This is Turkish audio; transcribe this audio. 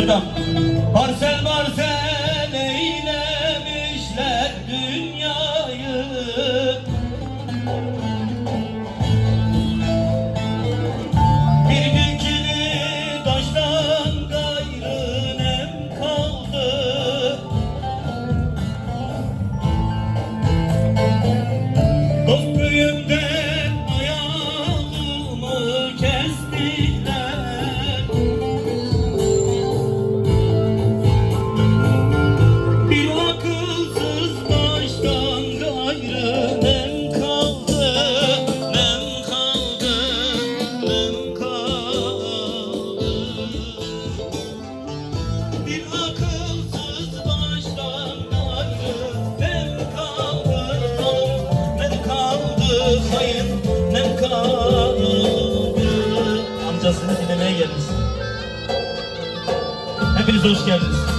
Burada parsel parsel eylemişler dünyayı. Bir dikili taştan gayrı nem kaldı. Dost büyükten ayağımı kestiler. Bir akılsız baştan gayrı nem kaldı, nem kaldı, nem kaldı. Bir akılsız baştan gayrı nem kaldı, nem kaldı, hayır nem kaldı. Amcasını dinlemeye gelmiş. Hepiniz hoş geldiniz.